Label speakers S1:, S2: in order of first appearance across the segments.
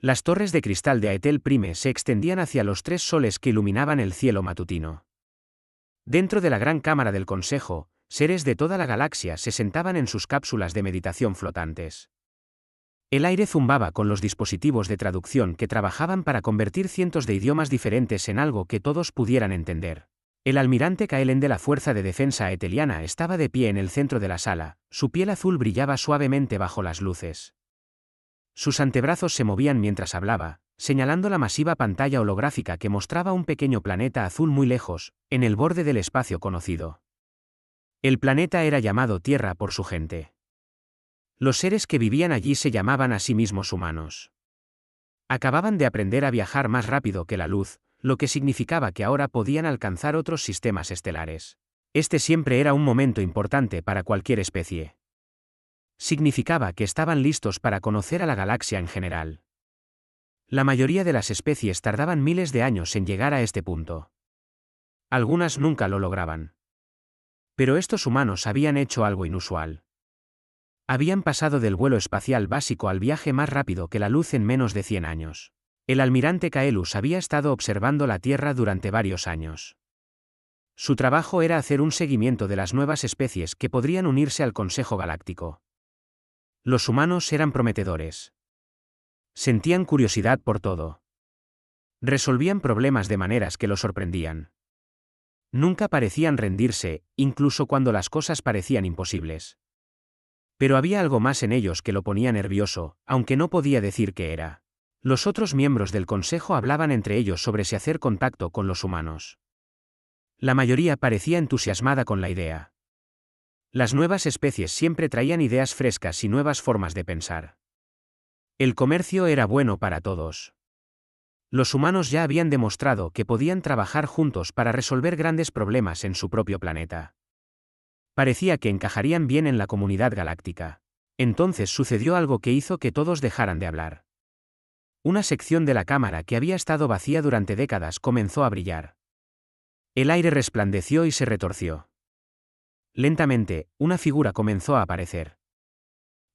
S1: Las torres de cristal de Aetel Prime se extendían hacia los 3 soles que iluminaban el cielo matutino. Dentro de la gran cámara del Consejo, seres de toda la galaxia se sentaban en sus cápsulas de meditación flotantes. El aire zumbaba con los dispositivos de traducción que trabajaban para convertir cientos de idiomas diferentes en algo que todos pudieran entender. El almirante Kaelen de la Fuerza de Defensa Aeteliana estaba de pie en el centro de la sala, su piel azul brillaba suavemente bajo las luces. Sus antebrazos se movían mientras hablaba, señalando la masiva pantalla holográfica que mostraba un pequeño planeta azul muy lejos, en el borde del espacio conocido. El planeta era llamado Tierra por su gente. Los seres que vivían allí se llamaban a sí mismos humanos. Acababan de aprender a viajar más rápido que la luz, lo que significaba que ahora podían alcanzar otros sistemas estelares. Este siempre era un momento importante para cualquier especie. Significaba que estaban listos para conocer a la galaxia en general. La mayoría de las especies tardaban miles de años en llegar a este punto. Algunas nunca lo lograban. Pero estos humanos habían hecho algo inusual. Habían pasado del vuelo espacial básico al viaje más rápido que la luz en menos de 100 años. El almirante Kaelus había estado observando la Tierra durante varios años. Su trabajo era hacer un seguimiento de las nuevas especies que podrían unirse al Consejo Galáctico. Los humanos eran prometedores. Sentían curiosidad por todo. Resolvían problemas de maneras que lo sorprendían. Nunca parecían rendirse, incluso cuando las cosas parecían imposibles. Pero había algo más en ellos que lo ponía nervioso, aunque no podía decir qué era. Los otros miembros del consejo hablaban entre ellos sobre si hacer contacto con los humanos. La mayoría parecía entusiasmada con la idea. Las nuevas especies siempre traían ideas frescas y nuevas formas de pensar. El comercio era bueno para todos. Los humanos ya habían demostrado que podían trabajar juntos para resolver grandes problemas en su propio planeta. Parecía que encajarían bien en la comunidad galáctica. Entonces sucedió algo que hizo que todos dejaran de hablar. Una sección de la cámara que había estado vacía durante décadas comenzó a brillar. El aire resplandeció y se retorció. Lentamente, una figura comenzó a aparecer.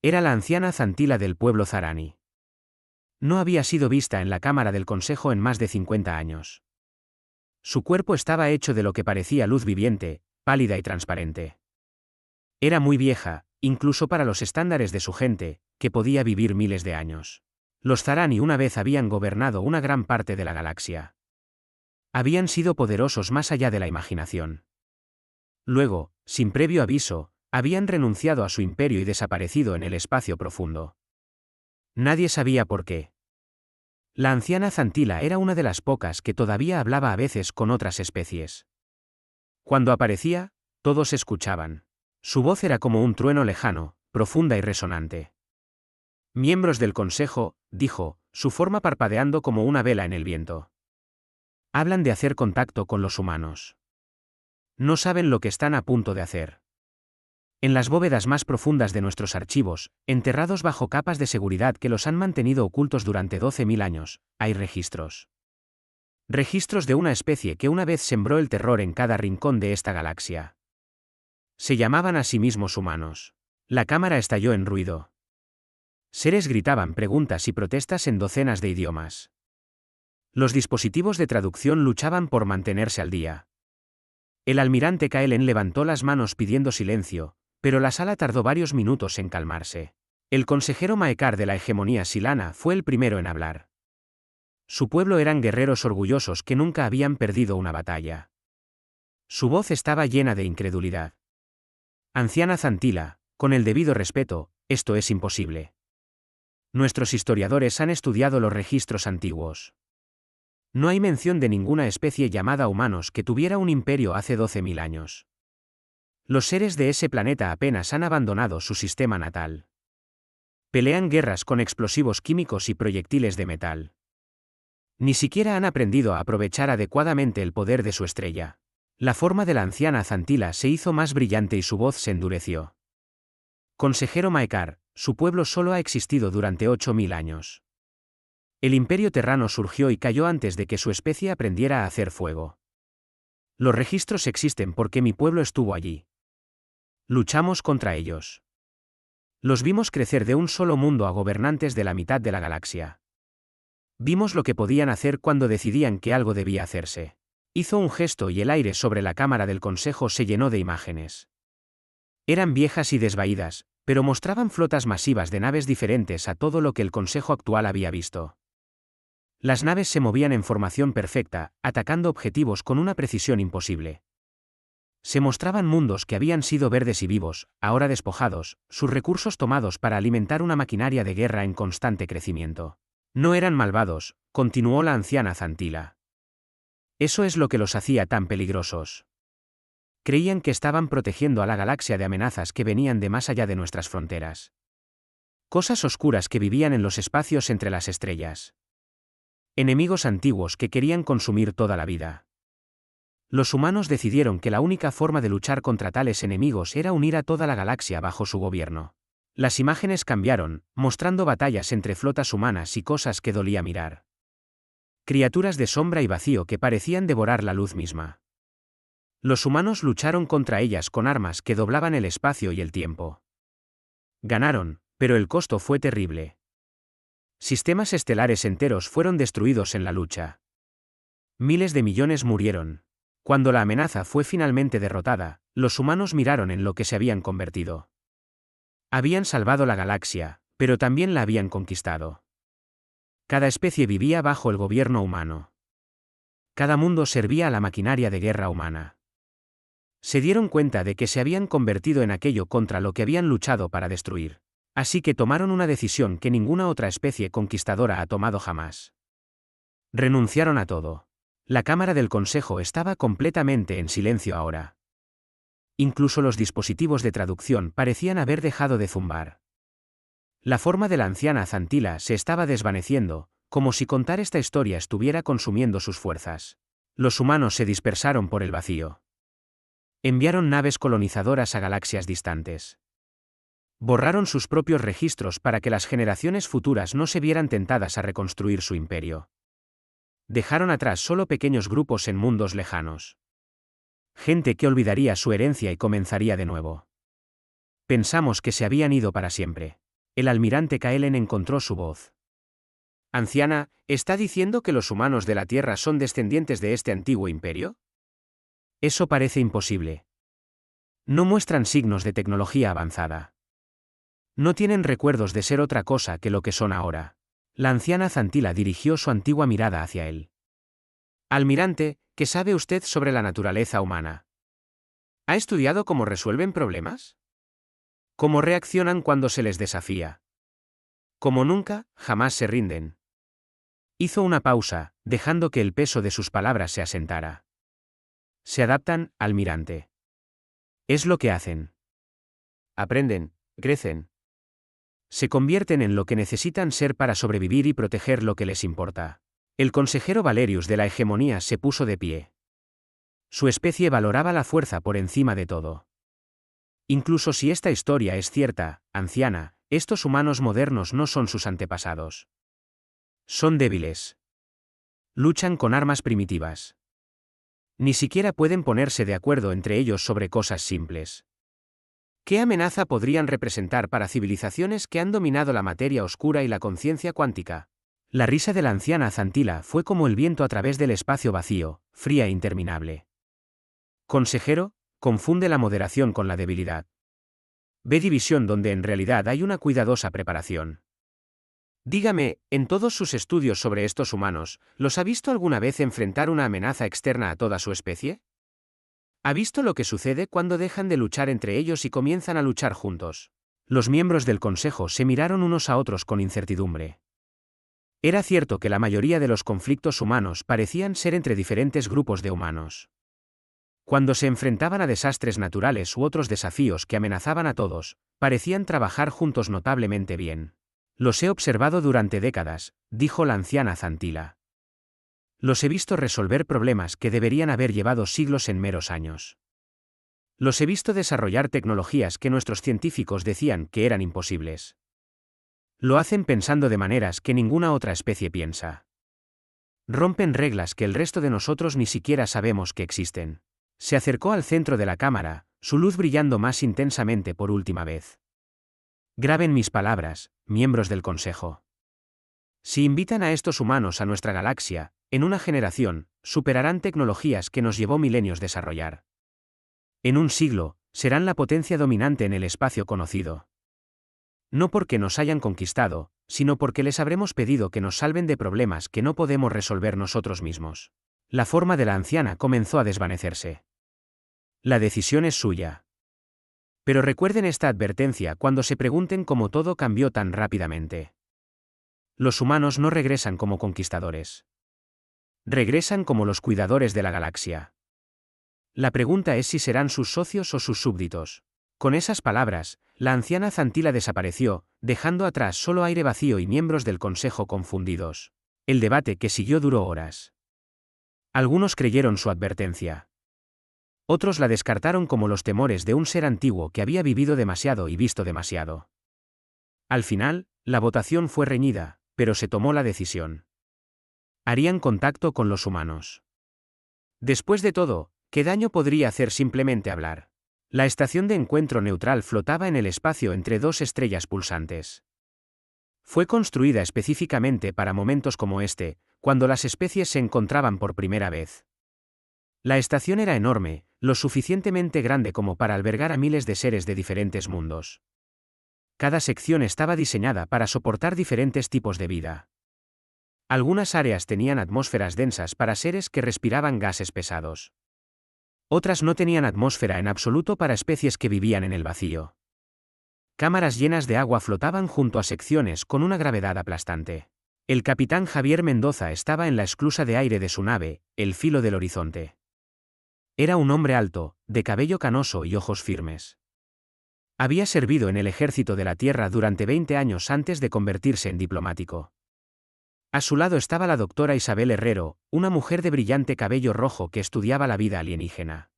S1: Era la anciana Zantila del pueblo Zarani. No había sido vista en la cámara del consejo en más de 50 años. Su cuerpo estaba hecho de lo que parecía luz viviente, pálida y transparente. Era muy vieja, incluso para los estándares de su gente, que podía vivir miles de años. Los Zarani una vez habían gobernado una gran parte de la galaxia. Habían sido poderosos más allá de la imaginación. Luego, sin previo aviso, habían renunciado a su imperio y desaparecido en el espacio profundo. Nadie sabía por qué. La anciana Zantila era una de las pocas que todavía hablaba a veces con otras especies. Cuando aparecía, todos escuchaban. Su voz era como un trueno lejano, profunda y resonante. Miembros del consejo, dijo, su forma parpadeando como una vela en el viento. Hablan de hacer contacto con los humanos. No saben lo que están a punto de hacer. En las bóvedas más profundas de nuestros archivos, enterrados bajo capas de seguridad que los han mantenido ocultos durante 12.000 años, hay registros. Registros de una especie que una vez sembró el terror en cada rincón de esta galaxia. Se llamaban a sí mismos humanos. La cámara estalló en ruido. Seres gritaban preguntas y protestas en docenas de idiomas. Los dispositivos de traducción luchaban por mantenerse al día. El almirante Kaelen levantó las manos pidiendo silencio, pero la sala tardó varios minutos en calmarse. El consejero Maekar de la hegemonía silana fue el primero en hablar. Su pueblo eran guerreros orgullosos que nunca habían perdido una batalla. Su voz estaba llena de incredulidad. Anciana Zantila, con el debido respeto, esto es imposible. Nuestros historiadores han estudiado los registros antiguos. No hay mención de ninguna especie llamada humanos que tuviera un imperio hace 12.000 años. Los seres de ese planeta apenas han abandonado su sistema natal. Pelean guerras con explosivos químicos y proyectiles de metal. Ni siquiera han aprendido a aprovechar adecuadamente el poder de su estrella. La forma de la anciana Zantila se hizo más brillante y su voz se endureció. Consejero Maekar, su pueblo solo ha existido durante 8.000 años. El imperio terrano surgió y cayó antes de que su especie aprendiera a hacer fuego. Los registros existen porque mi pueblo estuvo allí. Luchamos contra ellos. Los vimos crecer de un solo mundo a gobernantes de la mitad de la galaxia. Vimos lo que podían hacer cuando decidían que algo debía hacerse. Hizo un gesto y el aire sobre la cámara del consejo se llenó de imágenes. Eran viejas y desvaídas, pero mostraban flotas masivas de naves diferentes a todo lo que el consejo actual había visto. Las naves se movían en formación perfecta, atacando objetivos con una precisión imposible. Se mostraban mundos que habían sido verdes y vivos, ahora despojados, sus recursos tomados para alimentar una maquinaria de guerra en constante crecimiento. No eran malvados, continuó la anciana Zantila. Eso es lo que los hacía tan peligrosos. Creían que estaban protegiendo a la galaxia de amenazas que venían de más allá de nuestras fronteras. Cosas oscuras que vivían en los espacios entre las estrellas. Enemigos antiguos que querían consumir toda la vida. Los humanos decidieron que la única forma de luchar contra tales enemigos era unir a toda la galaxia bajo su gobierno. Las imágenes cambiaron, mostrando batallas entre flotas humanas y cosas que dolía mirar. Criaturas de sombra y vacío que parecían devorar la luz misma. Los humanos lucharon contra ellas con armas que doblaban el espacio y el tiempo. Ganaron, pero el costo fue terrible. Sistemas estelares enteros fueron destruidos en la lucha. Miles de millones murieron. Cuando la amenaza fue finalmente derrotada, los humanos miraron en lo que se habían convertido. Habían salvado la galaxia, pero también la habían conquistado. Cada especie vivía bajo el gobierno humano. Cada mundo servía a la maquinaria de guerra humana. Se dieron cuenta de que se habían convertido en aquello contra lo que habían luchado para destruir. Así que tomaron una decisión que ninguna otra especie conquistadora ha tomado jamás. Renunciaron a todo. La cámara del consejo estaba completamente en silencio ahora. Incluso los dispositivos de traducción parecían haber dejado de zumbar. La forma de la anciana Zantila se estaba desvaneciendo, como si contar esta historia estuviera consumiendo sus fuerzas. Los humanos se dispersaron por el vacío. Enviaron naves colonizadoras a galaxias distantes. Borraron sus propios registros para que las generaciones futuras no se vieran tentadas a reconstruir su imperio. Dejaron atrás solo pequeños grupos en mundos lejanos. Gente que olvidaría su herencia y comenzaría de nuevo. Pensamos que se habían ido para siempre. El almirante Kaelen encontró su voz. Anciana, ¿está diciendo que los humanos de la Tierra son descendientes de este antiguo imperio? Eso parece imposible. No muestran signos de tecnología avanzada. No tienen recuerdos de ser otra cosa que lo que son ahora. La anciana Zantila dirigió su antigua mirada hacia él. Almirante, ¿qué sabe usted sobre la naturaleza humana? ¿Ha estudiado cómo resuelven problemas? ¿Cómo reaccionan cuando se les desafía? Como nunca, jamás se rinden. Hizo una pausa, dejando que el peso de sus palabras se asentara. Se adaptan, almirante. Es lo que hacen. Aprenden, crecen. Se convierten en lo que necesitan ser para sobrevivir y proteger lo que les importa. El consejero Valerius de la hegemonía se puso de pie. Su especie valoraba la fuerza por encima de todo. Incluso si esta historia es cierta, anciana, estos humanos modernos no son sus antepasados. Son débiles. Luchan con armas primitivas. Ni siquiera pueden ponerse de acuerdo entre ellos sobre cosas simples. ¿Qué amenaza podrían representar para civilizaciones que han dominado la materia oscura y la conciencia cuántica? La risa de la anciana Zantila fue como el viento a través del espacio vacío, fría e interminable. Consejero, confunde la moderación con la debilidad. Ve división donde en realidad hay una cuidadosa preparación. Dígame, en todos sus estudios sobre estos humanos, ¿los ha visto alguna vez enfrentar una amenaza externa a toda su especie? ¿Ha visto lo que sucede cuando dejan de luchar entre ellos y comienzan a luchar juntos? Los miembros del consejo se miraron unos a otros con incertidumbre. Era cierto que la mayoría de los conflictos humanos parecían ser entre diferentes grupos de humanos. Cuando se enfrentaban a desastres naturales u otros desafíos que amenazaban a todos, parecían trabajar juntos notablemente bien. Los he observado durante décadas, dijo la anciana Zantila. Los he visto resolver problemas que deberían haber llevado siglos en meros años. Los he visto desarrollar tecnologías que nuestros científicos decían que eran imposibles. Lo hacen pensando de maneras que ninguna otra especie piensa. Rompen reglas que el resto de nosotros ni siquiera sabemos que existen. Se acercó al centro de la cámara, su luz brillando más intensamente por última vez. Graben mis palabras, miembros del consejo. Si invitan a estos humanos a nuestra galaxia, en una generación, superarán tecnologías que nos llevó milenios desarrollar. En un siglo, serán la potencia dominante en el espacio conocido. No porque nos hayan conquistado, sino porque les habremos pedido que nos salven de problemas que no podemos resolver nosotros mismos. La forma de la anciana comenzó a desvanecerse. La decisión es suya. Pero recuerden esta advertencia cuando se pregunten cómo todo cambió tan rápidamente. Los humanos no regresan como conquistadores. Regresan como los cuidadores de la galaxia. La pregunta es si serán sus socios o sus súbditos. Con esas palabras, la anciana Zantila desapareció, dejando atrás solo aire vacío y miembros del consejo confundidos. El debate que siguió duró horas. Algunos creyeron su advertencia. Otros la descartaron como los temores de un ser antiguo que había vivido demasiado y visto demasiado. Al final, la votación fue reñida, pero se tomó la decisión. Harían contacto con los humanos. Después de todo, ¿qué daño podría hacer simplemente hablar? La estación de encuentro neutral flotaba en el espacio entre dos estrellas pulsantes. Fue construida específicamente para momentos como este, cuando las especies se encontraban por primera vez. La estación era enorme, lo suficientemente grande como para albergar a miles de seres de diferentes mundos. Cada sección estaba diseñada para soportar diferentes tipos de vida. Algunas áreas tenían atmósferas densas para seres que respiraban gases pesados. Otras no tenían atmósfera en absoluto para especies que vivían en el vacío. Cámaras llenas de agua flotaban junto a secciones con una gravedad aplastante. El capitán Javier Mendoza estaba en la esclusa de aire de su nave, el Filo del Horizonte. Era un hombre alto, de cabello canoso y ojos firmes. Había servido en el ejército de la Tierra durante 20 años antes de convertirse en diplomático. A su lado estaba la doctora Isabel Herrero, una mujer de brillante cabello rojo que estudiaba la vida alienígena.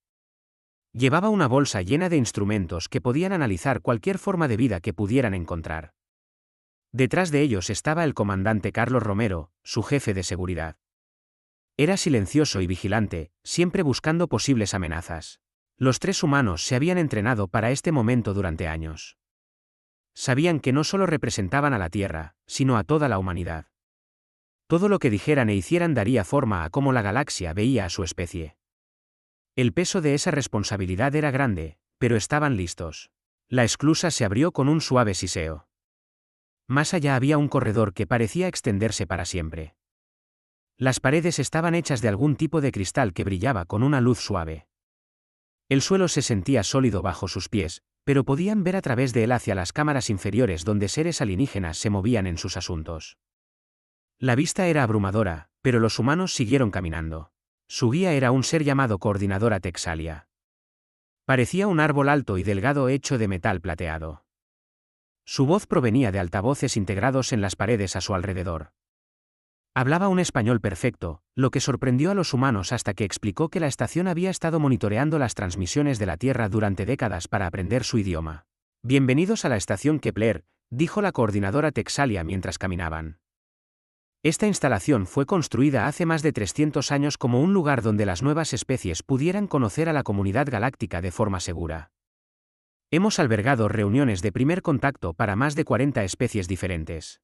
S1: Llevaba una bolsa llena de instrumentos que podían analizar cualquier forma de vida que pudieran encontrar. Detrás de ellos estaba el comandante Carlos Romero, su jefe de seguridad. Era silencioso y vigilante, siempre buscando posibles amenazas. Los tres humanos se habían entrenado para este momento durante años. Sabían que no solo representaban a la Tierra, sino a toda la humanidad. Todo lo que dijeran e hicieran daría forma a cómo la galaxia veía a su especie. El peso de esa responsabilidad era grande, pero estaban listos. La esclusa se abrió con un suave siseo. Más allá había un corredor que parecía extenderse para siempre. Las paredes estaban hechas de algún tipo de cristal que brillaba con una luz suave. El suelo se sentía sólido bajo sus pies, pero podían ver a través de él hacia las cámaras inferiores donde seres alienígenas se movían en sus asuntos. La vista era abrumadora, pero los humanos siguieron caminando. Su guía era un ser llamado Coordinadora Texalia. Parecía un árbol alto y delgado hecho de metal plateado. Su voz provenía de altavoces integrados en las paredes a su alrededor. Hablaba un español perfecto, lo que sorprendió a los humanos hasta que explicó que la estación había estado monitoreando las transmisiones de la Tierra durante décadas para aprender su idioma. Bienvenidos a la estación Kepler, dijo la Coordinadora Texalia mientras caminaban. Esta instalación fue construida hace más de 300 años como un lugar donde las nuevas especies pudieran conocer a la comunidad galáctica de forma segura. Hemos albergado reuniones de primer contacto para más de 40 especies diferentes.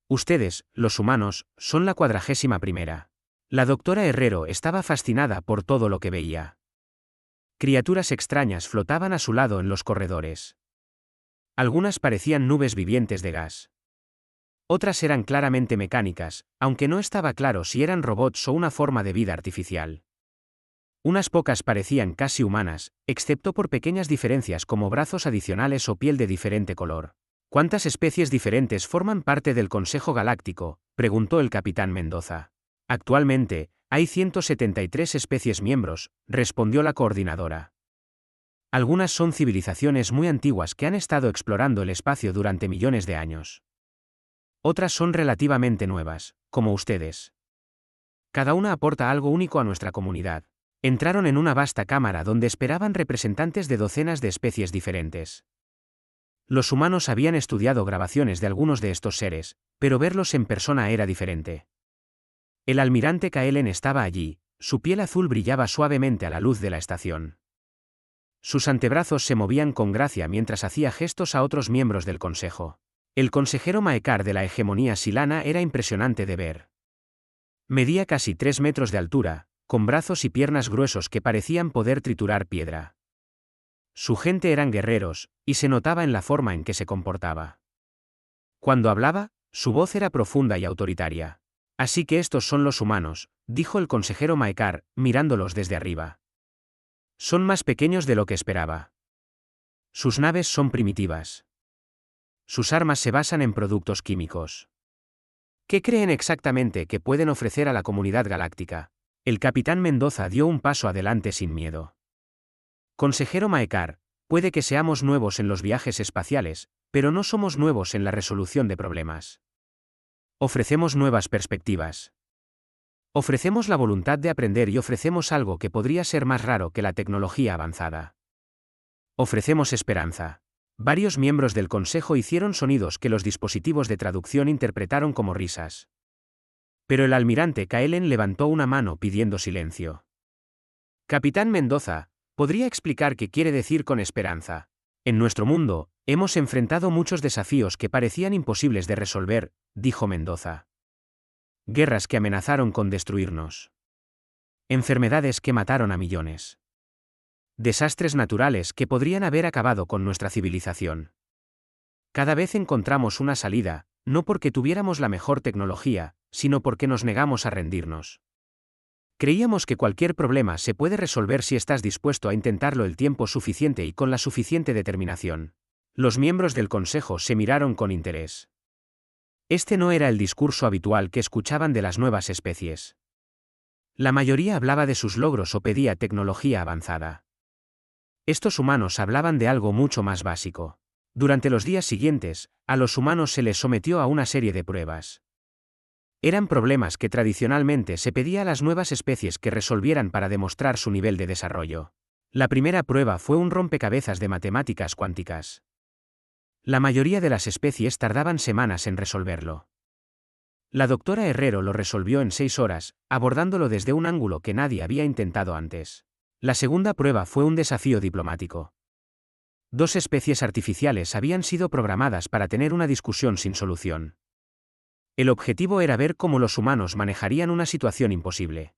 S1: Ustedes, los humanos, son la 41ª. La doctora Herrero estaba fascinada por todo lo que veía. Criaturas extrañas flotaban a su lado en los corredores. Algunas parecían nubes vivientes de gas. Otras eran claramente mecánicas, aunque no estaba claro si eran robots o una forma de vida artificial. Unas pocas parecían casi humanas, excepto por pequeñas diferencias como brazos adicionales o piel de diferente color. ¿Cuántas especies diferentes forman parte del Consejo Galáctico?, preguntó el capitán Mendoza. Actualmente, hay 173 especies miembros, respondió la coordinadora. Algunas son civilizaciones muy antiguas que han estado explorando el espacio durante millones de años. Otras son relativamente nuevas, como ustedes. Cada una aporta algo único a nuestra comunidad. Entraron en una vasta cámara donde esperaban representantes de docenas de especies diferentes. Los humanos habían estudiado grabaciones de algunos de estos seres, pero verlos en persona era diferente. El almirante Kaelen estaba allí, su piel azul brillaba suavemente a la luz de la estación. Sus antebrazos se movían con gracia mientras hacía gestos a otros miembros del consejo. El consejero Maekar de la hegemonía silana era impresionante de ver. Medía casi 3 metros de altura, con brazos y piernas gruesos que parecían poder triturar piedra. Su gente eran guerreros, y se notaba en la forma en que se comportaba. Cuando hablaba, su voz era profunda y autoritaria. Así que estos son los humanos, dijo el consejero Maekar, mirándolos desde arriba. Son más pequeños de lo que esperaba. Sus naves son primitivas. Sus armas se basan en productos químicos. ¿Qué creen exactamente que pueden ofrecer a la comunidad galáctica? El capitán Mendoza dio un paso adelante sin miedo. Consejero Maekar, puede que seamos nuevos en los viajes espaciales, pero no somos nuevos en la resolución de problemas. Ofrecemos nuevas perspectivas. Ofrecemos la voluntad de aprender y ofrecemos algo que podría ser más raro que la tecnología avanzada. Ofrecemos esperanza. Varios miembros del consejo hicieron sonidos que los dispositivos de traducción interpretaron como risas. Pero el almirante Kaelen levantó una mano pidiendo silencio. Capitán Mendoza, ¿podría explicar qué quiere decir con esperanza? En nuestro mundo, hemos enfrentado muchos desafíos que parecían imposibles de resolver, dijo Mendoza. Guerras que amenazaron con destruirnos. Enfermedades que mataron a millones. Desastres naturales que podrían haber acabado con nuestra civilización. Cada vez encontramos una salida, no porque tuviéramos la mejor tecnología, sino porque nos negamos a rendirnos. Creíamos que cualquier problema se puede resolver si estás dispuesto a intentarlo el tiempo suficiente y con la suficiente determinación. Los miembros del consejo se miraron con interés. Este no era el discurso habitual que escuchaban de las nuevas especies. La mayoría hablaba de sus logros o pedía tecnología avanzada. Estos humanos hablaban de algo mucho más básico. Durante los días siguientes, a los humanos se les sometió a una serie de pruebas. Eran problemas que tradicionalmente se pedía a las nuevas especies que resolvieran para demostrar su nivel de desarrollo. La primera prueba fue un rompecabezas de matemáticas cuánticas. La mayoría de las especies tardaban semanas en resolverlo. La doctora Herrero lo resolvió en 6 horas, abordándolo desde un ángulo que nadie había intentado antes. La segunda prueba fue un desafío diplomático. 2 especies artificiales habían sido programadas para tener una discusión sin solución. El objetivo era ver cómo los humanos manejarían una situación imposible.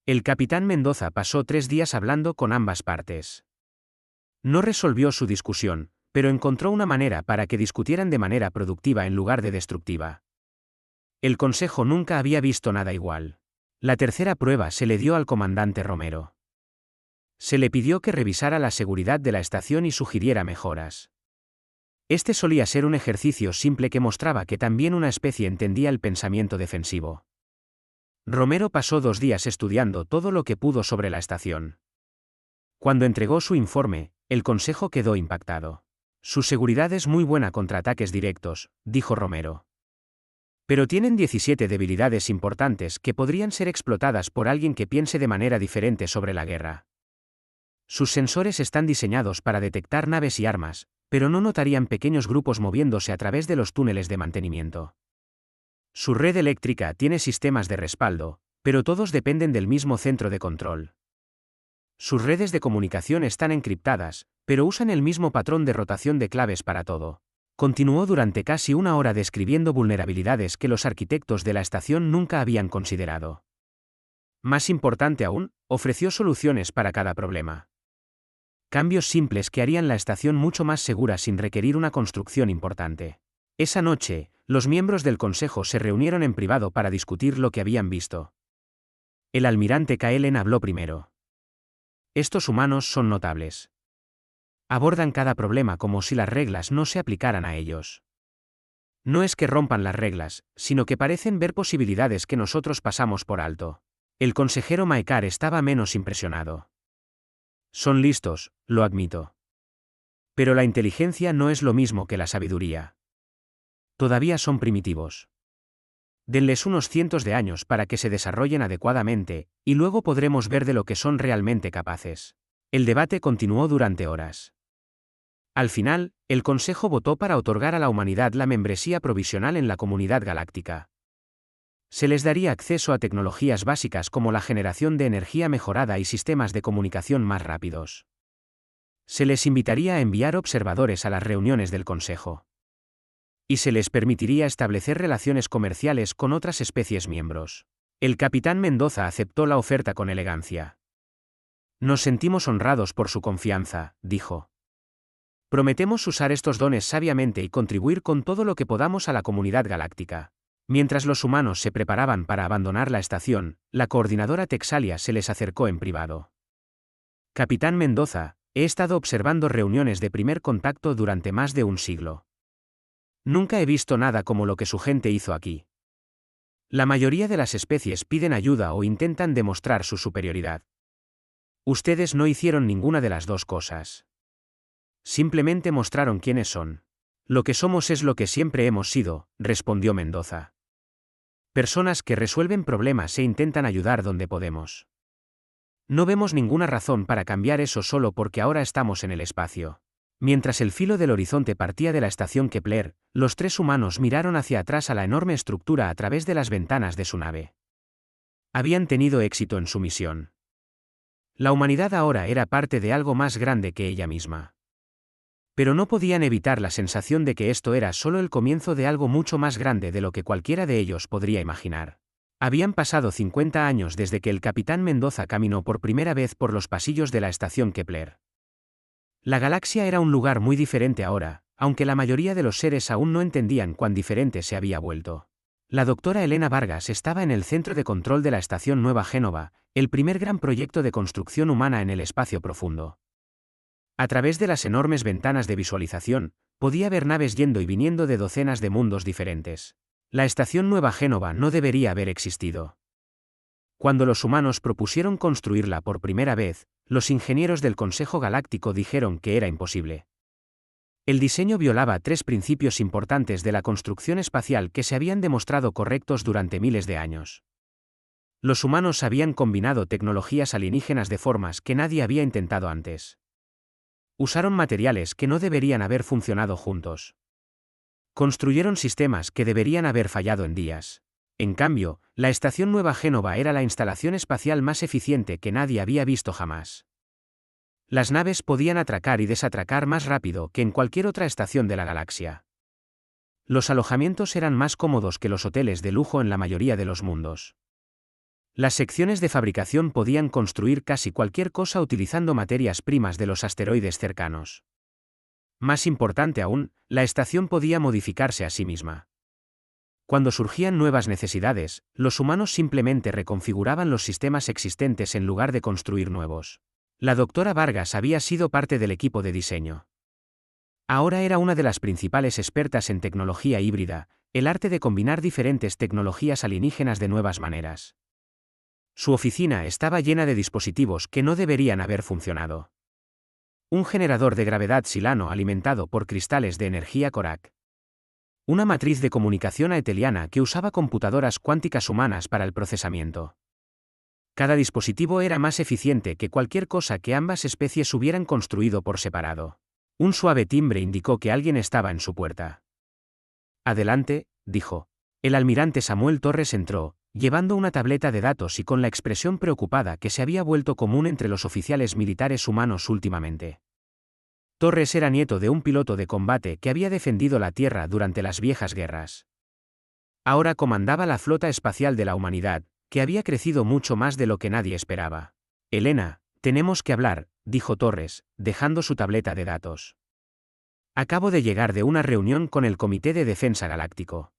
S1: El capitán Mendoza pasó 3 días hablando con ambas partes. No resolvió su discusión, pero encontró una manera para que discutieran de manera productiva en lugar de destructiva. El consejo nunca había visto nada igual. La tercera prueba se le dio al comandante Romero. Se le pidió que revisara la seguridad de la estación y sugiriera mejoras. Este solía ser un ejercicio simple que mostraba que también una especie entendía el pensamiento defensivo. Romero pasó 2 días estudiando todo lo que pudo sobre la estación. Cuando entregó su informe, el consejo quedó impactado. Su seguridad es muy buena contra ataques directos, dijo Romero. Pero tienen 17 debilidades importantes que podrían ser explotadas por alguien que piense de manera diferente sobre la guerra. Sus sensores están diseñados para detectar naves y armas, pero no notarían pequeños grupos moviéndose a través de los túneles de mantenimiento. Su red eléctrica tiene sistemas de respaldo, pero todos dependen del mismo centro de control. Sus redes de comunicación están encriptadas, pero usan el mismo patrón de rotación de claves para todo. Continuó durante casi 1 hora describiendo vulnerabilidades que los arquitectos de la estación nunca habían considerado. Más importante aún, ofreció soluciones para cada problema. Cambios simples que harían la estación mucho más segura sin requerir una construcción importante. Esa noche, los miembros del consejo se reunieron en privado para discutir lo que habían visto. El almirante Kaelen habló primero. Estos humanos son notables. Abordan cada problema como si las reglas no se aplicaran a ellos. No es que rompan las reglas, sino que parecen ver posibilidades que nosotros pasamos por alto. El consejero Maekar estaba menos impresionado. Son listos, lo admito. Pero la inteligencia no es lo mismo que la sabiduría. Todavía son primitivos. Denles unos cientos de años para que se desarrollen adecuadamente, y luego podremos ver de lo que son realmente capaces. El debate continuó durante horas. Al final, el Consejo votó para otorgar a la humanidad la membresía provisional en la Comunidad Galáctica. Se les daría acceso a tecnologías básicas como la generación de energía mejorada y sistemas de comunicación más rápidos. Se les invitaría a enviar observadores a las reuniones del Consejo. Y se les permitiría establecer relaciones comerciales con otras especies miembros. El capitán Mendoza aceptó la oferta con elegancia. Nos sentimos honrados por su confianza, dijo. Prometemos usar estos dones sabiamente y contribuir con todo lo que podamos a la comunidad galáctica. Mientras los humanos se preparaban para abandonar la estación, la coordinadora Texalia se les acercó en privado. Capitán Mendoza, he estado observando reuniones de primer contacto durante más de un siglo. Nunca he visto nada como lo que su gente hizo aquí. La mayoría de las especies piden ayuda o intentan demostrar su superioridad. Ustedes no hicieron ninguna de las dos cosas. Simplemente mostraron quiénes son. Lo que somos es lo que siempre hemos sido, respondió Mendoza. Personas que resuelven problemas e intentan ayudar donde podemos. No vemos ninguna razón para cambiar eso solo porque ahora estamos en el espacio. Mientras el filo del horizonte partía de la estación Kepler, los tres humanos miraron hacia atrás a la enorme estructura a través de las ventanas de su nave. Habían tenido éxito en su misión. La humanidad ahora era parte de algo más grande que ella misma. Pero no podían evitar la sensación de que esto era solo el comienzo de algo mucho más grande de lo que cualquiera de ellos podría imaginar. Habían pasado 50 años desde que el capitán Mendoza caminó por primera vez por los pasillos de la estación Kepler. La galaxia era un lugar muy diferente ahora, aunque la mayoría de los seres aún no entendían cuán diferente se había vuelto. La doctora Elena Vargas estaba en el centro de control de la estación Nueva Génova, el primer gran proyecto de construcción humana en el espacio profundo. A través de las enormes ventanas de visualización, podía ver naves yendo y viniendo de docenas de mundos diferentes. La estación Nueva Génova no debería haber existido. Cuando los humanos propusieron construirla por primera vez, los ingenieros del Consejo Galáctico dijeron que era imposible. El diseño violaba tres principios importantes de la construcción espacial que se habían demostrado correctos durante miles de años. Los humanos habían combinado tecnologías alienígenas de formas que nadie había intentado antes. Usaron materiales que no deberían haber funcionado juntos. Construyeron sistemas que deberían haber fallado en días. En cambio, la estación Nueva Génova era la instalación espacial más eficiente que nadie había visto jamás. Las naves podían atracar y desatracar más rápido que en cualquier otra estación de la galaxia. Los alojamientos eran más cómodos que los hoteles de lujo en la mayoría de los mundos. Las secciones de fabricación podían construir casi cualquier cosa utilizando materias primas de los asteroides cercanos. Más importante aún, la estación podía modificarse a sí misma. Cuando surgían nuevas necesidades, los humanos simplemente reconfiguraban los sistemas existentes en lugar de construir nuevos. La doctora Vargas había sido parte del equipo de diseño. Ahora era una de las principales expertas en tecnología híbrida, el arte de combinar diferentes tecnologías alienígenas de nuevas maneras. Su oficina estaba llena de dispositivos que no deberían haber funcionado. Un generador de gravedad silano alimentado por cristales de energía Korak. Una matriz de comunicación aeteliana que usaba computadoras cuánticas humanas para el procesamiento. Cada dispositivo era más eficiente que cualquier cosa que ambas especies hubieran construido por separado. Un suave timbre indicó que alguien estaba en su puerta. Adelante, dijo. El almirante Samuel Torres entró, llevando una tableta de datos y con la expresión preocupada que se había vuelto común entre los oficiales militares humanos últimamente. Torres era nieto de un piloto de combate que había defendido la Tierra durante las viejas guerras. Ahora comandaba la flota espacial de la humanidad, que había crecido mucho más de lo que nadie esperaba. Elena, tenemos que hablar, dijo Torres, dejando su tableta de datos. Acabo de llegar de una reunión con el Comité de Defensa Galáctico.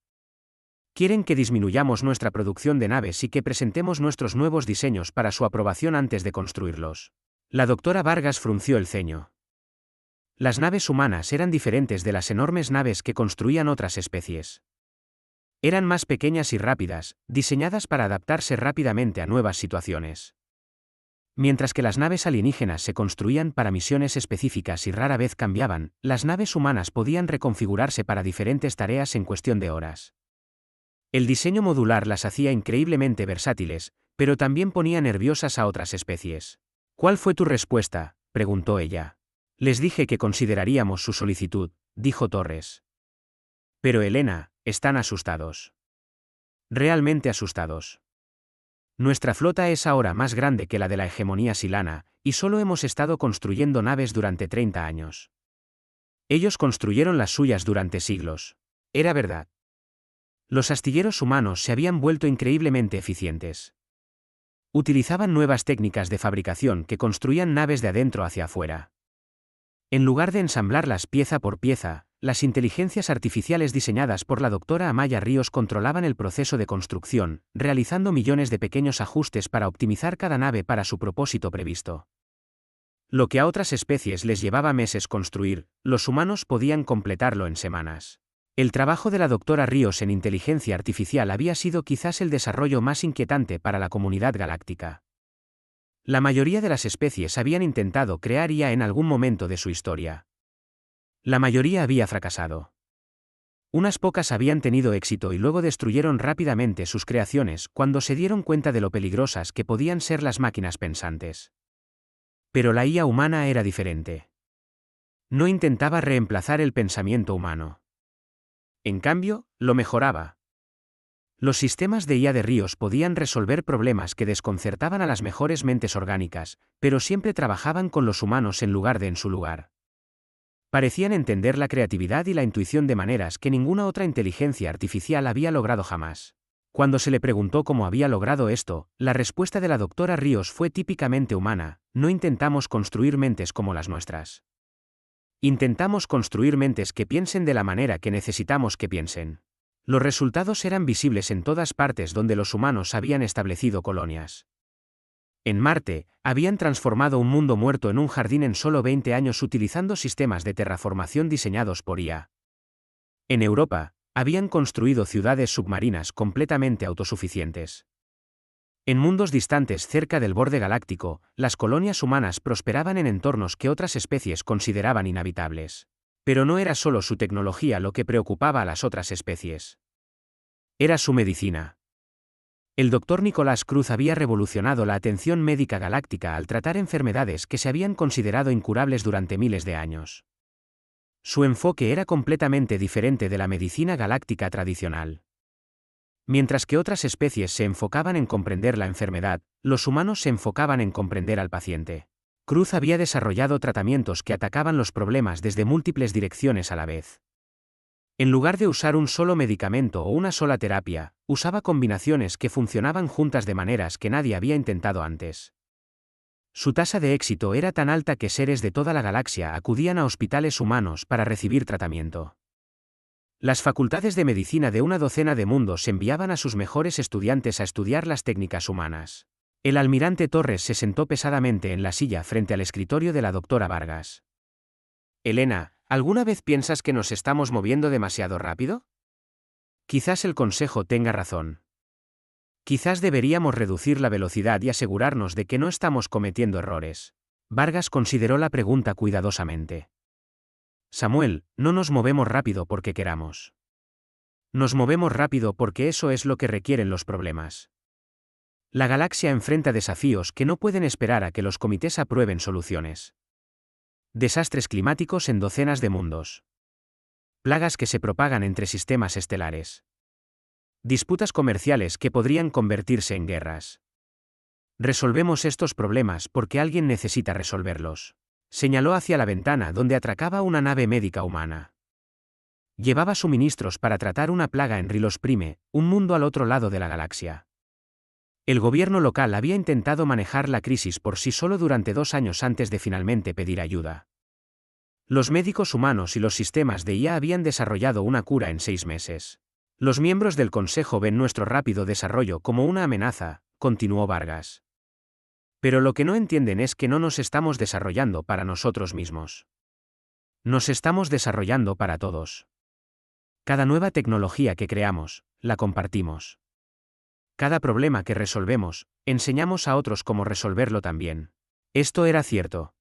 S1: Quieren que disminuyamos nuestra producción de naves y que presentemos nuestros nuevos diseños para su aprobación antes de construirlos. La doctora Vargas frunció el ceño. Las naves humanas eran diferentes de las enormes naves que construían otras especies. Eran más pequeñas y rápidas, diseñadas para adaptarse rápidamente a nuevas situaciones. Mientras que las naves alienígenas se construían para misiones específicas y rara vez cambiaban, las naves humanas podían reconfigurarse para diferentes tareas en cuestión de horas. El diseño modular las hacía increíblemente versátiles, pero también ponía nerviosas a otras especies. ¿Cuál fue tu respuesta?, preguntó ella. Les dije que consideraríamos su solicitud, dijo Torres. Pero Elena, están asustados. Realmente asustados. Nuestra flota es ahora más grande que la de la hegemonía silana, y solo hemos estado construyendo naves durante 30 años. Ellos construyeron las suyas durante siglos. Era verdad. Los astilleros humanos se habían vuelto increíblemente eficientes. Utilizaban nuevas técnicas de fabricación que construían naves de adentro hacia afuera. En lugar de ensamblarlas pieza por pieza, las inteligencias artificiales diseñadas por la doctora Amaya Ríos controlaban el proceso de construcción, realizando millones de pequeños ajustes para optimizar cada nave para su propósito previsto. Lo que a otras especies les llevaba meses construir, los humanos podían completarlo en semanas. El trabajo de la doctora Ríos en inteligencia artificial había sido quizás el desarrollo más inquietante para la comunidad galáctica. La mayoría de las especies habían intentado crear IA en algún momento de su historia. La mayoría había fracasado. Unas pocas habían tenido éxito y luego destruyeron rápidamente sus creaciones cuando se dieron cuenta de lo peligrosas que podían ser las máquinas pensantes. Pero la IA humana era diferente. No intentaba reemplazar el pensamiento humano. En cambio, lo mejoraba. Los sistemas de IA de Ríos podían resolver problemas que desconcertaban a las mejores mentes orgánicas, pero siempre trabajaban con los humanos en lugar de en su lugar. Parecían entender la creatividad y la intuición de maneras que ninguna otra inteligencia artificial había logrado jamás. Cuando se le preguntó cómo había logrado esto, la respuesta de la doctora Ríos fue típicamente humana: no intentamos construir mentes como las nuestras. Intentamos construir mentes que piensen de la manera que necesitamos que piensen. Los resultados eran visibles en todas partes donde los humanos habían establecido colonias. En Marte, habían transformado un mundo muerto en un jardín en solo 20 años utilizando sistemas de terraformación diseñados por IA. En Europa, habían construido ciudades submarinas completamente autosuficientes. En mundos distantes cerca del borde galáctico, las colonias humanas prosperaban en entornos que otras especies consideraban inhabitables. Pero no era solo su tecnología lo que preocupaba a las otras especies. Era su medicina. El doctor Nicolás Cruz había revolucionado la atención médica galáctica al tratar enfermedades que se habían considerado incurables durante miles de años. Su enfoque era completamente diferente de la medicina galáctica tradicional. Mientras que otras especies se enfocaban en comprender la enfermedad, los humanos se enfocaban en comprender al paciente. Cruz había desarrollado tratamientos que atacaban los problemas desde múltiples direcciones a la vez. En lugar de usar un solo medicamento o una sola terapia, usaba combinaciones que funcionaban juntas de maneras que nadie había intentado antes. Su tasa de éxito era tan alta que seres de toda la galaxia acudían a hospitales humanos para recibir tratamiento. Las facultades de medicina de una docena de mundos enviaban a sus mejores estudiantes a estudiar las técnicas humanas. El almirante Torres se sentó pesadamente en la silla frente al escritorio de la doctora Vargas. Elena, ¿alguna vez piensas que nos estamos moviendo demasiado rápido? Quizás el consejo tenga razón. Quizás deberíamos reducir la velocidad y asegurarnos de que no estamos cometiendo errores. Vargas consideró la pregunta cuidadosamente. Samuel, no nos movemos rápido porque queramos. Nos movemos rápido porque eso es lo que requieren los problemas. La galaxia enfrenta desafíos que no pueden esperar a que los comités aprueben soluciones. Desastres climáticos en docenas de mundos. Plagas que se propagan entre sistemas estelares. Disputas comerciales que podrían convertirse en guerras. Resolvemos estos problemas porque alguien necesita resolverlos. Señaló hacia la ventana donde atracaba una nave médica humana. Llevaba suministros para tratar una plaga en Rilos Prime, un mundo al otro lado de la galaxia. El gobierno local había intentado manejar la crisis por sí solo durante 2 años antes de finalmente pedir ayuda. Los médicos humanos y los sistemas de IA habían desarrollado una cura en 6 meses. Los miembros del Consejo ven nuestro rápido desarrollo como una amenaza, continuó Vargas. Pero lo que no entienden es que no nos estamos desarrollando para nosotros mismos. Nos estamos desarrollando para todos. Cada nueva tecnología que creamos, la compartimos. Cada problema que resolvemos, enseñamos a otros cómo resolverlo también. Esto era cierto.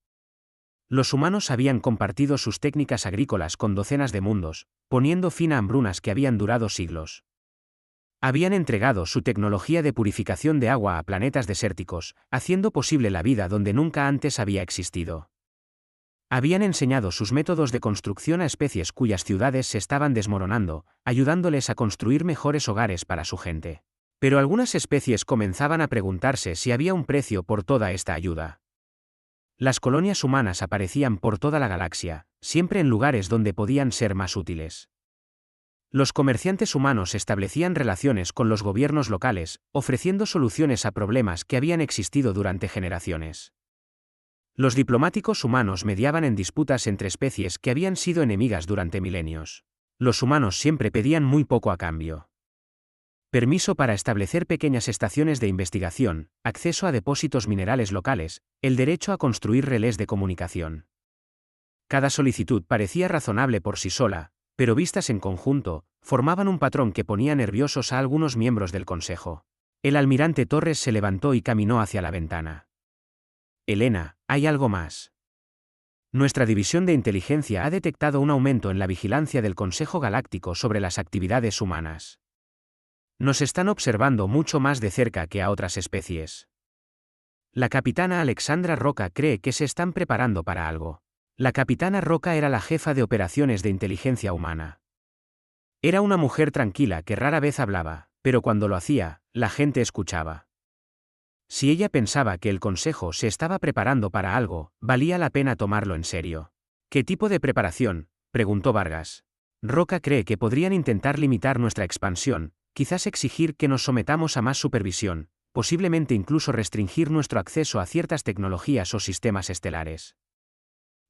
S1: Los humanos habían compartido sus técnicas agrícolas con docenas de mundos, poniendo fin a hambrunas que habían durado siglos. Habían entregado su tecnología de purificación de agua a planetas desérticos, haciendo posible la vida donde nunca antes había existido. Habían enseñado sus métodos de construcción a especies cuyas ciudades se estaban desmoronando, ayudándoles a construir mejores hogares para su gente. Pero algunas especies comenzaban a preguntarse si había un precio por toda esta ayuda. Las colonias humanas aparecían por toda la galaxia, siempre en lugares donde podían ser más útiles. Los comerciantes humanos establecían relaciones con los gobiernos locales, ofreciendo soluciones a problemas que habían existido durante generaciones. Los diplomáticos humanos mediaban en disputas entre especies que habían sido enemigas durante milenios. Los humanos siempre pedían muy poco a cambio. Permiso para establecer pequeñas estaciones de investigación, acceso a depósitos minerales locales, el derecho a construir relés de comunicación. Cada solicitud parecía razonable por sí sola, pero vistas en conjunto, formaban un patrón que ponía nerviosos a algunos miembros del Consejo. El almirante Torres se levantó y caminó hacia la ventana. Elena, hay algo más. Nuestra división de inteligencia ha detectado un aumento en la vigilancia del Consejo Galáctico sobre las actividades humanas. Nos están observando mucho más de cerca que a otras especies. La capitana Alexandra Roca cree que se están preparando para algo. La capitana Roca era la jefa de operaciones de inteligencia humana. Era una mujer tranquila que rara vez hablaba, pero cuando lo hacía, la gente escuchaba. Si ella pensaba que el Consejo se estaba preparando para algo, valía la pena tomarlo en serio. ¿Qué tipo de preparación?, preguntó Vargas. Roca cree que podrían intentar limitar nuestra expansión, quizás exigir que nos sometamos a más supervisión, posiblemente incluso restringir nuestro acceso a ciertas tecnologías o sistemas estelares.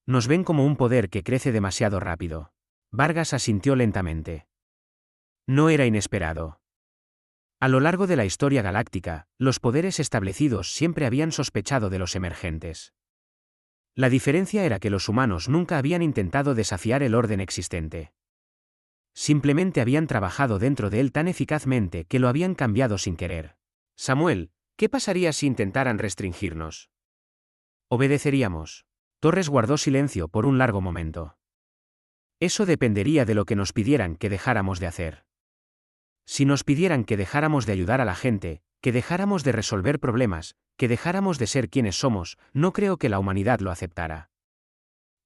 S1: Nos ven como un poder que crece demasiado rápido. Vargas asintió lentamente. No era inesperado. A lo largo de la historia galáctica, los poderes establecidos siempre habían sospechado de los emergentes. La diferencia era que los humanos nunca habían intentado desafiar el orden existente. Simplemente habían trabajado dentro de él tan eficazmente que lo habían cambiado sin querer. Samuel, ¿qué pasaría si intentaran restringirnos? Obedeceríamos. Torres guardó silencio por un largo momento. Eso dependería de lo que nos pidieran que dejáramos de hacer. Si nos pidieran que dejáramos de ayudar a la gente, que dejáramos de resolver problemas, que dejáramos de ser quienes somos, no creo que la humanidad lo aceptara.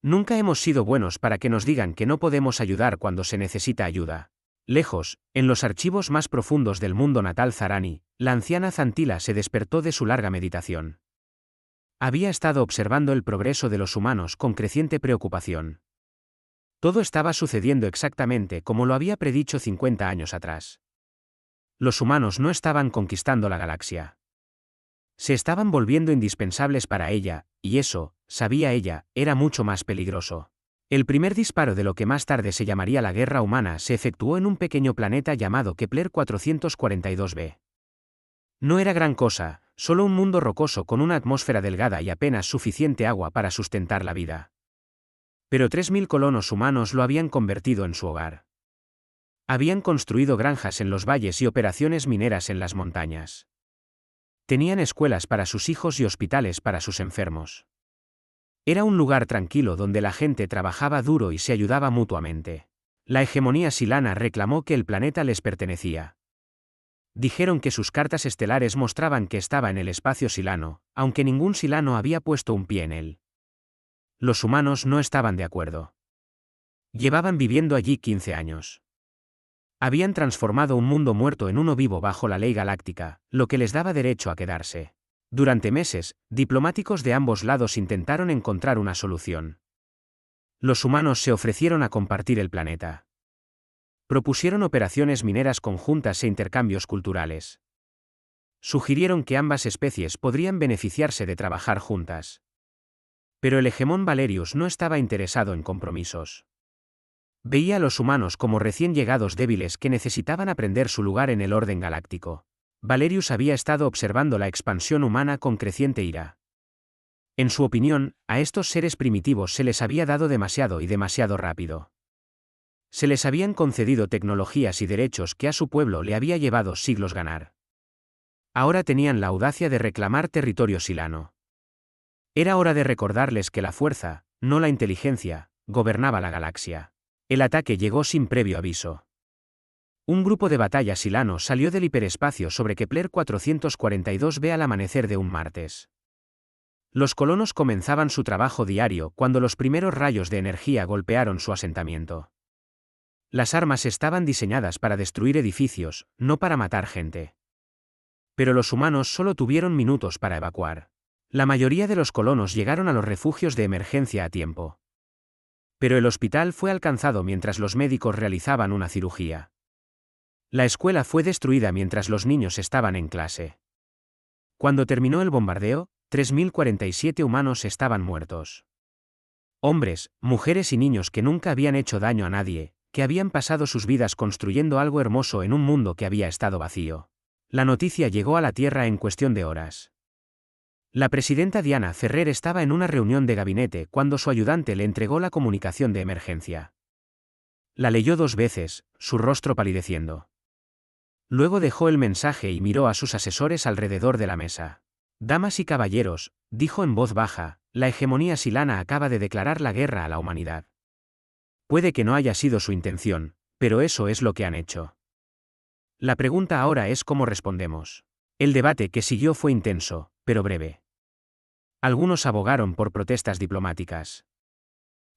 S1: Nunca hemos sido buenos para que nos digan que no podemos ayudar cuando se necesita ayuda. Lejos, en los archivos más profundos del mundo natal Zarani, la anciana Zantila se despertó de su larga meditación. Había estado observando el progreso de los humanos con creciente preocupación. Todo estaba sucediendo exactamente como lo había predicho 50 años atrás. Los humanos no estaban conquistando la galaxia. Se estaban volviendo indispensables para ella, y eso, sabía ella, era mucho más peligroso. El primer disparo de lo que más tarde se llamaría la guerra humana se efectuó en un pequeño planeta llamado Kepler 442b. No era gran cosa, solo un mundo rocoso con una atmósfera delgada y apenas suficiente agua para sustentar la vida. Pero 3000 colonos humanos lo habían convertido en su hogar. Habían construido granjas en los valles y operaciones mineras en las montañas. Tenían escuelas para sus hijos y hospitales para sus enfermos. Era un lugar tranquilo donde la gente trabajaba duro y se ayudaba mutuamente. La hegemonía silana reclamó que el planeta les pertenecía. Dijeron que sus cartas estelares mostraban que estaba en el espacio silano, aunque ningún silano había puesto un pie en él. Los humanos no estaban de acuerdo. Llevaban viviendo allí 15 años. Habían transformado un mundo muerto en uno vivo bajo la ley galáctica, lo que les daba derecho a quedarse. Durante meses, diplomáticos de ambos lados intentaron encontrar una solución. Los humanos se ofrecieron a compartir el planeta. Propusieron operaciones mineras conjuntas e intercambios culturales. Sugirieron que ambas especies podrían beneficiarse de trabajar juntas. Pero el hegemón Valerius no estaba interesado en compromisos. Veía a los humanos como recién llegados débiles que necesitaban aprender su lugar en el orden galáctico. Valerius había estado observando la expansión humana con creciente ira. En su opinión, a estos seres primitivos se les había dado demasiado y demasiado rápido. Se les habían concedido tecnologías y derechos que a su pueblo le había llevado siglos ganar. Ahora tenían la audacia de reclamar territorio silano. Era hora de recordarles que la fuerza, no la inteligencia, gobernaba la galaxia. El ataque llegó sin previo aviso. Un grupo de batalla silano salió del hiperespacio sobre Kepler 442b al amanecer de un martes. Los colonos comenzaban su trabajo diario cuando los primeros rayos de energía golpearon su asentamiento. Las armas estaban diseñadas para destruir edificios, no para matar gente. Pero los humanos solo tuvieron minutos para evacuar. La mayoría de los colonos llegaron a los refugios de emergencia a tiempo. Pero el hospital fue alcanzado mientras los médicos realizaban una cirugía. La escuela fue destruida mientras los niños estaban en clase. Cuando terminó el bombardeo, 3047 humanos estaban muertos. Hombres, mujeres y niños que nunca habían hecho daño a nadie, que habían pasado sus vidas construyendo algo hermoso en un mundo que había estado vacío. La noticia llegó a la Tierra en cuestión de horas. La presidenta Diana Ferrer estaba en una reunión de gabinete cuando su ayudante le entregó la comunicación de emergencia. La leyó 2 veces, su rostro palideciendo. Luego dejó el mensaje y miró a sus asesores alrededor de la mesa. Damas y caballeros, dijo en voz baja, la hegemonía silana acaba de declarar la guerra a la humanidad. Puede que no haya sido su intención, pero eso es lo que han hecho. La pregunta ahora es cómo respondemos. El debate que siguió fue intenso, pero breve. Algunos abogaron por protestas diplomáticas.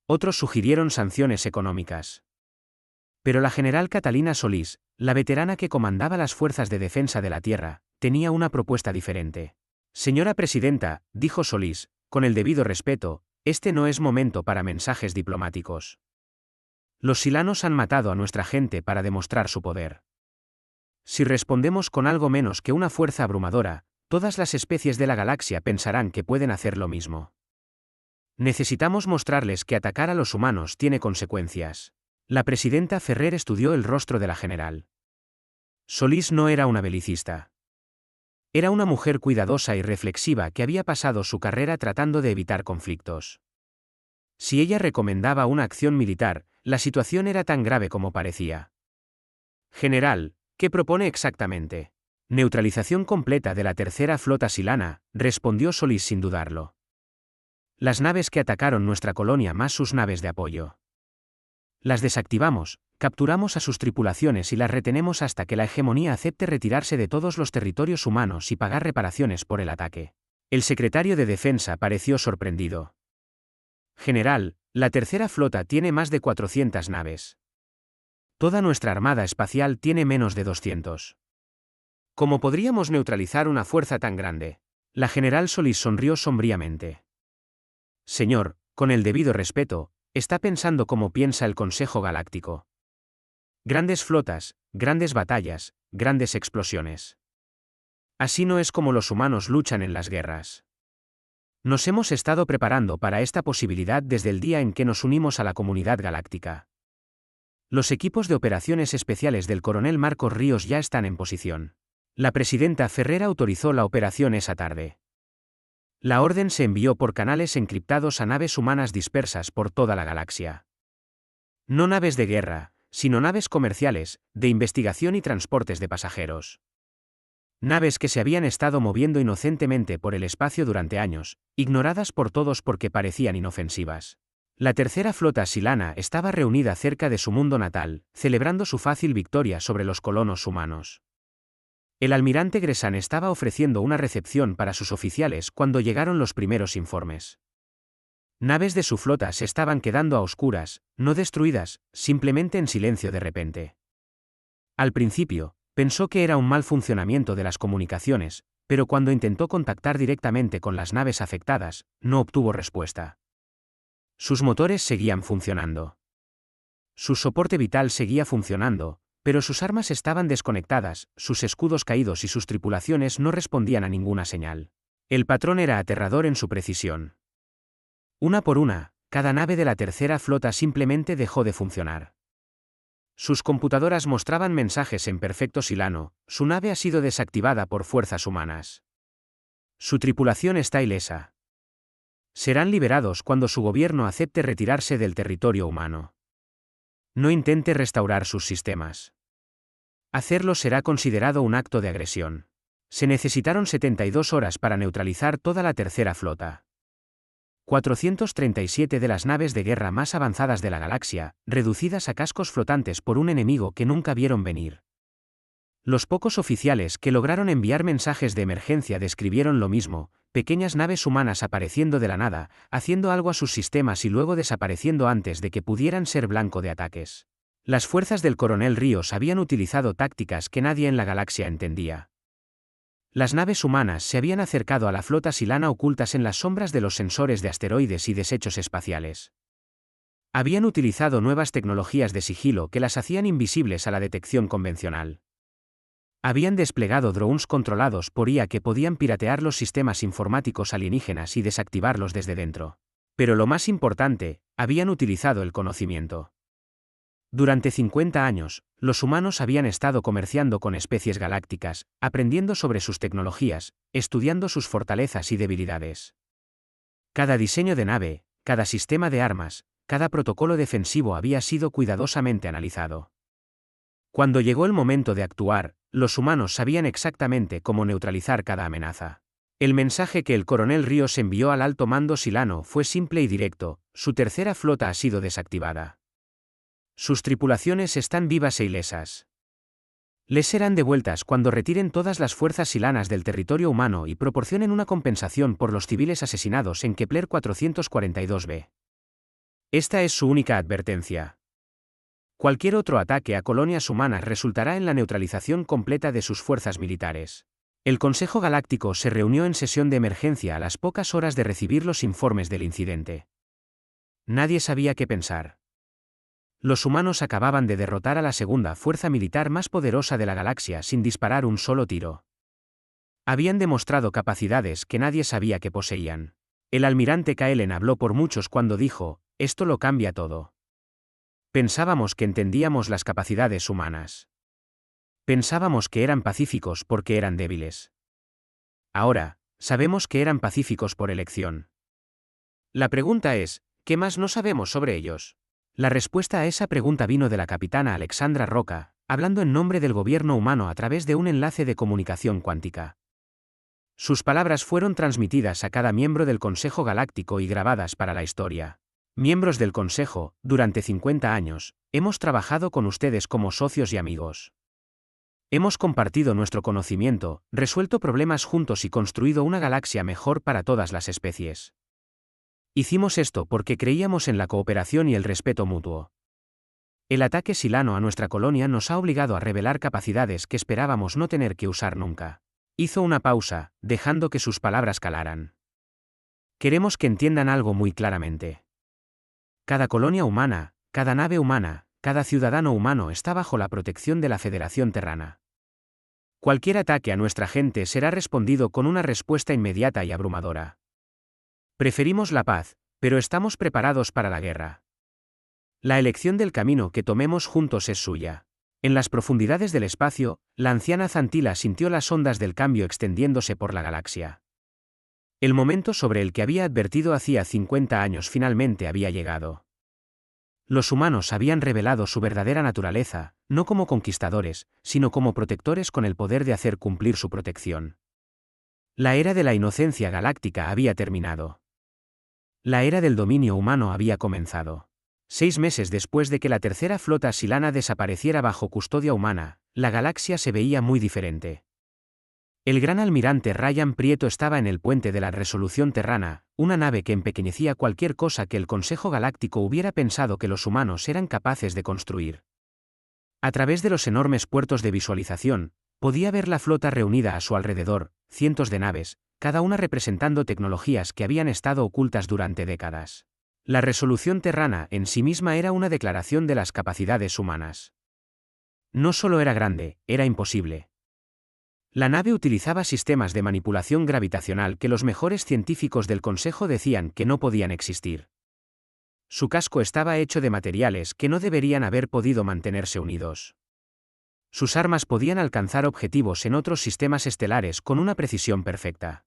S1: Otros sugirieron sanciones económicas. Pero la general Catalina Solís, la veterana que comandaba las fuerzas de defensa de la tierra, tenía una propuesta diferente. Señora presidenta, dijo Solís, con el debido respeto, este no es momento para mensajes diplomáticos. Los silanos han matado a nuestra gente para demostrar su poder. Si respondemos con algo menos que una fuerza abrumadora, todas las especies de la galaxia pensarán que pueden hacer lo mismo. Necesitamos mostrarles que atacar a los humanos tiene consecuencias. La presidenta Ferrer estudió el rostro de la general. Solís no era una belicista. Era una mujer cuidadosa y reflexiva que había pasado su carrera tratando de evitar conflictos. Si ella recomendaba una acción militar, la situación era tan grave como parecía. General, ¿qué propone exactamente? Neutralización completa de la tercera flota silana, respondió Solís sin dudarlo. Las naves que atacaron nuestra colonia más sus naves de apoyo. Las desactivamos, capturamos a sus tripulaciones y las retenemos hasta que la hegemonía acepte retirarse de todos los territorios humanos y pagar reparaciones por el ataque. El secretario de Defensa pareció sorprendido. General, la tercera flota tiene más de 400 naves. Toda nuestra armada espacial tiene menos de 200. ¿Cómo podríamos neutralizar una fuerza tan grande? La general Solís sonrió sombríamente. Señor, con el debido respeto, está pensando como piensa el Consejo Galáctico. Grandes flotas, grandes batallas, grandes explosiones. Así no es como los humanos luchan en las guerras. Nos hemos estado preparando para esta posibilidad desde el día en que nos unimos a la comunidad galáctica. Los equipos de operaciones especiales del coronel Marcos Ríos ya están en posición. La presidenta Ferrer autorizó la operación esa tarde. La orden se envió por canales encriptados a naves humanas dispersas por toda la galaxia. No naves de guerra, sino naves comerciales, de investigación y transportes de pasajeros. Naves que se habían estado moviendo inocentemente por el espacio durante años, ignoradas por todos porque parecían inofensivas. La tercera flota silana estaba reunida cerca de su mundo natal, celebrando su fácil victoria sobre los colonos humanos. El almirante Gresan estaba ofreciendo una recepción para sus oficiales cuando llegaron los primeros informes. Naves de su flota se estaban quedando a oscuras, no destruidas, simplemente en silencio de repente. Al principio, pensó que era un mal funcionamiento de las comunicaciones, pero cuando intentó contactar directamente con las naves afectadas, no obtuvo respuesta. Sus motores seguían funcionando. Su soporte vital seguía funcionando, pero sus armas estaban desconectadas, sus escudos caídos y sus tripulaciones no respondían a ninguna señal. El patrón era aterrador en su precisión. Una por una, cada nave de la tercera flota simplemente dejó de funcionar. Sus computadoras mostraban mensajes en perfecto silano, su nave ha sido desactivada por fuerzas humanas. Su tripulación está ilesa. Serán liberados cuando su gobierno acepte retirarse del territorio humano. No intente restaurar sus sistemas. Hacerlo será considerado un acto de agresión. Se necesitaron 72 horas para neutralizar toda la tercera flota. 437 de las naves de guerra más avanzadas de la galaxia, reducidas a cascos flotantes por un enemigo que nunca vieron venir. Los pocos oficiales que lograron enviar mensajes de emergencia describieron lo mismo, pequeñas naves humanas apareciendo de la nada, haciendo algo a sus sistemas y luego desapareciendo antes de que pudieran ser blanco de ataques. Las fuerzas del coronel Ríos habían utilizado tácticas que nadie en la galaxia entendía. Las naves humanas se habían acercado a la flota silana ocultas en las sombras de los sensores de asteroides y desechos espaciales. Habían utilizado nuevas tecnologías de sigilo que las hacían invisibles a la detección convencional. Habían desplegado drones controlados por IA que podían piratear los sistemas informáticos alienígenas y desactivarlos desde dentro. Pero lo más importante, habían utilizado el conocimiento. Durante 50 años, los humanos habían estado comerciando con especies galácticas, aprendiendo sobre sus tecnologías, estudiando sus fortalezas y debilidades. Cada diseño de nave, cada sistema de armas, cada protocolo defensivo había sido cuidadosamente analizado. Cuando llegó el momento de actuar, los humanos sabían exactamente cómo neutralizar cada amenaza. El mensaje que el coronel Ríos envió al alto mando silano fue simple y directo: su tercera flota ha sido desactivada. Sus tripulaciones están vivas e ilesas. Les serán devueltas cuando retiren todas las fuerzas silanas del territorio humano y proporcionen una compensación por los civiles asesinados en Kepler 442b. Esta es su única advertencia. Cualquier otro ataque a colonias humanas resultará en la neutralización completa de sus fuerzas militares. El Consejo Galáctico se reunió en sesión de emergencia a las pocas horas de recibir los informes del incidente. Nadie sabía qué pensar. Los humanos acababan de derrotar a la segunda fuerza militar más poderosa de la galaxia sin disparar un solo tiro. Habían demostrado capacidades que nadie sabía que poseían. El almirante Kaelen habló por muchos cuando dijo: esto lo cambia todo. Pensábamos que entendíamos las capacidades humanas. Pensábamos que eran pacíficos porque eran débiles. Ahora, sabemos que eran pacíficos por elección. La pregunta es, ¿qué más no sabemos sobre ellos? La respuesta a esa pregunta vino de la capitana Alexandra Roca, hablando en nombre del gobierno humano a través de un enlace de comunicación cuántica. Sus palabras fueron transmitidas a cada miembro del Consejo Galáctico y grabadas para la historia. Miembros del Consejo, durante 50 años, hemos trabajado con ustedes como socios y amigos. Hemos compartido nuestro conocimiento, resuelto problemas juntos y construido una galaxia mejor para todas las especies. Hicimos esto porque creíamos en la cooperación y el respeto mutuo. El ataque silano a nuestra colonia nos ha obligado a revelar capacidades que esperábamos no tener que usar nunca. Hizo una pausa, dejando que sus palabras calaran. Queremos que entiendan algo muy claramente. Cada colonia humana, cada nave humana, cada ciudadano humano está bajo la protección de la Federación Terrana. Cualquier ataque a nuestra gente será respondido con una respuesta inmediata y abrumadora. Preferimos la paz, pero estamos preparados para la guerra. La elección del camino que tomemos juntos es suya. En las profundidades del espacio, la anciana Zantila sintió las ondas del cambio extendiéndose por la galaxia. El momento sobre el que había advertido hacía 50 años finalmente había llegado. Los humanos habían revelado su verdadera naturaleza, no como conquistadores, sino como protectores con el poder de hacer cumplir su protección. La era de la inocencia galáctica había terminado. La era del dominio humano había comenzado. 6 meses después de que la tercera flota silana desapareciera bajo custodia humana, la galaxia se veía muy diferente. El gran almirante Ryan Prieto estaba en el puente de la Resolución Terrana, una nave que empequeñecía cualquier cosa que el Consejo Galáctico hubiera pensado que los humanos eran capaces de construir. A través de los enormes puertos de visualización, podía ver la flota reunida a su alrededor, cientos de naves, cada una representando tecnologías que habían estado ocultas durante décadas. La Resolución Terrana en sí misma era una declaración de las capacidades humanas. No solo era grande, era imposible. La nave utilizaba sistemas de manipulación gravitacional que los mejores científicos del Consejo decían que no podían existir. Su casco estaba hecho de materiales que no deberían haber podido mantenerse unidos. Sus armas podían alcanzar objetivos en otros sistemas estelares con una precisión perfecta.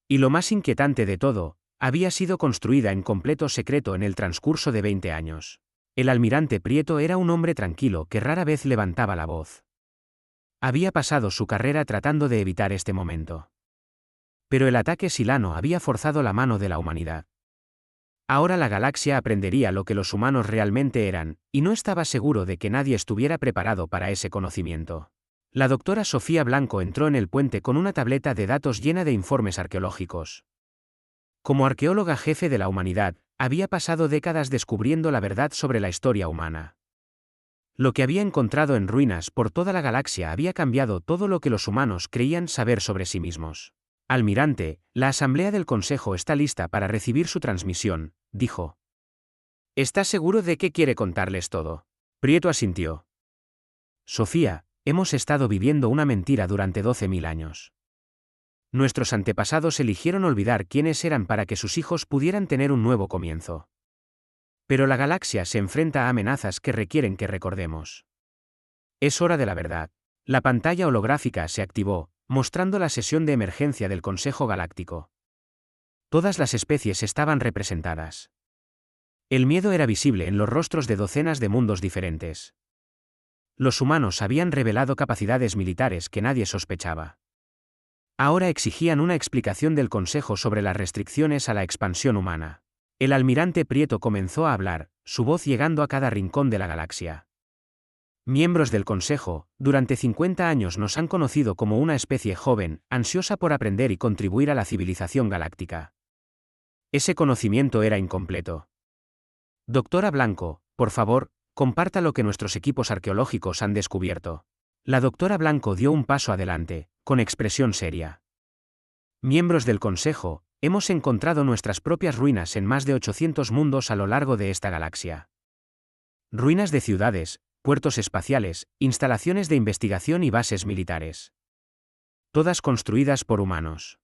S1: Y lo más inquietante de todo, había sido construida en completo secreto en el transcurso de 20 años. El almirante Prieto era un hombre tranquilo que rara vez levantaba la voz. Había pasado su carrera tratando de evitar este momento. Pero el ataque silano había forzado la mano de la humanidad. Ahora la galaxia aprendería lo que los humanos realmente eran, y no estaba seguro de que nadie estuviera preparado para ese conocimiento. La doctora Sofía Blanco entró en el puente con una tableta de datos llena de informes arqueológicos. Como arqueóloga jefe de la humanidad, había pasado décadas descubriendo la verdad sobre la historia humana. Lo que había encontrado en ruinas por toda la galaxia había cambiado todo lo que los humanos creían saber sobre sí mismos. Almirante, la Asamblea del Consejo está lista para recibir su transmisión, dijo. ¿Estás seguro de que quiere contarles todo? Prieto asintió. Sofía, hemos estado viviendo una mentira durante 12.000 años. Nuestros antepasados eligieron olvidar quiénes eran para que sus hijos pudieran tener un nuevo comienzo. Pero la galaxia se enfrenta a amenazas que requieren que recordemos. Es hora de la verdad. La pantalla holográfica se activó, mostrando la sesión de emergencia del Consejo Galáctico. Todas las especies estaban representadas. El miedo era visible en los rostros de docenas de mundos diferentes. Los humanos habían revelado capacidades militares que nadie sospechaba. Ahora exigían una explicación del Consejo sobre las restricciones a la expansión humana. El almirante Prieto comenzó a hablar, su voz llegando a cada rincón de la galaxia. Miembros del Consejo, durante 50 años nos han conocido como una especie joven, ansiosa por aprender y contribuir a la civilización galáctica. Ese conocimiento era incompleto. Doctora Blanco, por favor, comparta lo que nuestros equipos arqueológicos han descubierto. La doctora Blanco dio un paso adelante, con expresión seria. Miembros del Consejo, hemos encontrado nuestras propias ruinas en más de 800 mundos a lo largo de esta galaxia. Ruinas de ciudades, puertos espaciales, instalaciones de investigación y bases militares. Todas construidas por humanos.